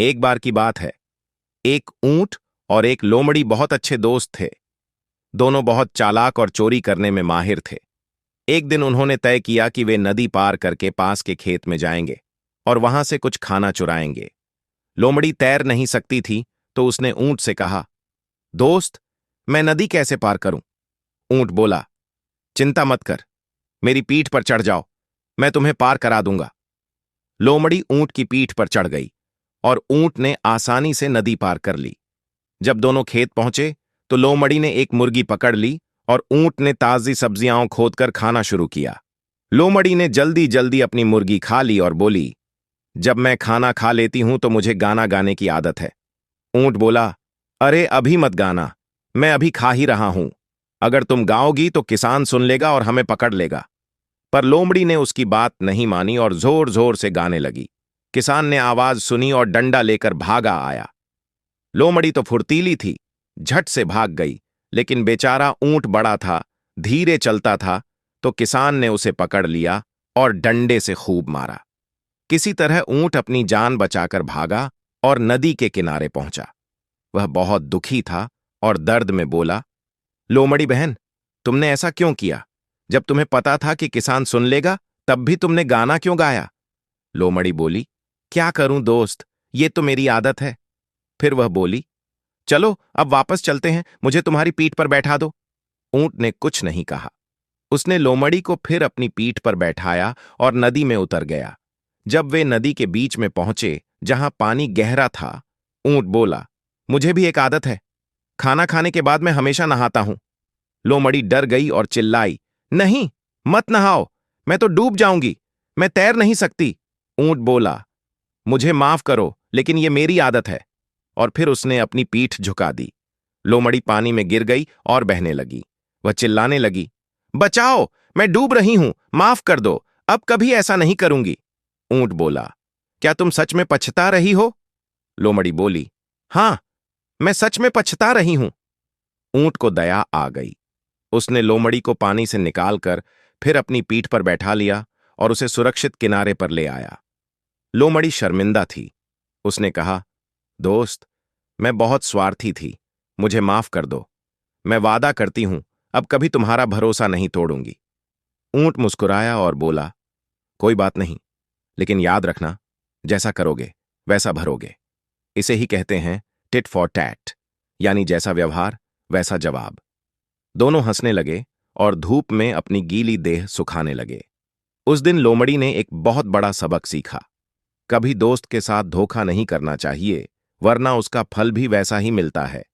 एक बार की बात है। एक ऊंट और एक लोमड़ी बहुत अच्छे दोस्त थे। दोनों बहुत चालाक और चोरी करने में माहिर थे। एक दिन उन्होंने तय किया कि वे नदी पार करके पास के खेत में जाएंगे और वहां से कुछ खाना चुराएंगे। लोमड़ी तैर नहीं सकती थी, तो उसने ऊंट से कहा, दोस्त, मैं नदी कैसे पार करूं? ऊंट बोला, चिंता मत कर, मेरी पीठ पर चढ़ जाओ, मैं तुम्हें पार करा दूंगा। लोमड़ी ऊंट की पीठ पर चढ़ गई और ऊंट ने आसानी से नदी पार कर ली। जब दोनों खेत पहुंचे तो लोमड़ी ने एक मुर्गी पकड़ ली और ऊंट ने ताजी सब्जियां खोदकर खाना शुरू किया। लोमड़ी ने जल्दी जल्दी अपनी मुर्गी खा ली और बोली, जब मैं खाना खा लेती हूं तो मुझे गाना गाने की आदत है। ऊंट बोला, अरे अभी मत गाना, मैं अभी खा ही रहा हूं। अगर तुम गाओगी तो किसान सुन लेगा और हमें पकड़ लेगा। पर लोमड़ी ने उसकी बात नहीं मानी और जोर जोर से गाने लगी। किसान ने आवाज सुनी और डंडा लेकर भागा आया। लोमड़ी तो फुर्तीली थी, झट से भाग गई, लेकिन बेचारा ऊंट बड़ा था, धीरे चलता था, तो किसान ने उसे पकड़ लिया और डंडे से खूब मारा। किसी तरह ऊंट अपनी जान बचाकर भागा और नदी के किनारे पहुंचा। वह बहुत दुखी था और दर्द में बोला, लोमड़ी बहन, तुमने ऐसा क्यों किया? जब तुम्हें पता था कि किसान सुन लेगा, तब भी तुमने गाना क्यों गाया? लोमड़ी बोली, क्या करूं दोस्त, ये तो मेरी आदत है। फिर वह बोली, चलो अब वापस चलते हैं, मुझे तुम्हारी पीठ पर बैठा दो। ऊंट ने कुछ नहीं कहा। उसने लोमड़ी को फिर अपनी पीठ पर बैठाया और नदी में उतर गया। जब वे नदी के बीच में पहुंचे, जहां पानी गहरा था, ऊंट बोला, मुझे भी एक आदत है, खाना खाने के बाद मैं हमेशा नहाता हूं। लोमड़ी डर गई और चिल्लाई, नहीं, मत नहाओ, मैं तो डूब जाऊंगी, मैं तैर नहीं सकती। ऊंट बोला, मुझे माफ करो, लेकिन ये मेरी आदत है। और फिर उसने अपनी पीठ झुका दी। लोमड़ी पानी में गिर गई और बहने लगी। वह चिल्लाने लगी, बचाओ, मैं डूब रही हूं, माफ कर दो, अब कभी ऐसा नहीं करूंगी। ऊंट बोला, क्या तुम सच में पछता रही हो? लोमड़ी बोली, हां, मैं सच में पछता रही हूं। ऊंट को दया आ गई। उसने लोमड़ी को पानी से निकालकर फिर अपनी पीठ पर बैठा लिया और उसे सुरक्षित किनारे पर ले आया। लोमड़ी शर्मिंदा थी। उसने कहा, दोस्त, मैं बहुत स्वार्थी थी, मुझे माफ कर दो। मैं वादा करती हूं, अब कभी तुम्हारा भरोसा नहीं तोड़ूंगी। ऊंट मुस्कुराया और बोला, कोई बात नहीं, लेकिन याद रखना, जैसा करोगे वैसा भरोगे। इसे ही कहते हैं टिट फॉर टैट, यानी जैसा व्यवहार वैसा जवाब। दोनों हंसने लगे और धूप में अपनी गीली देह सुखाने लगे। उस दिन लोमड़ी ने एक बहुत बड़ा सबक सीखा। कभी दोस्त के साथ धोखा नहीं करना चाहिए, वरना उसका फल भी वैसा ही मिलता है।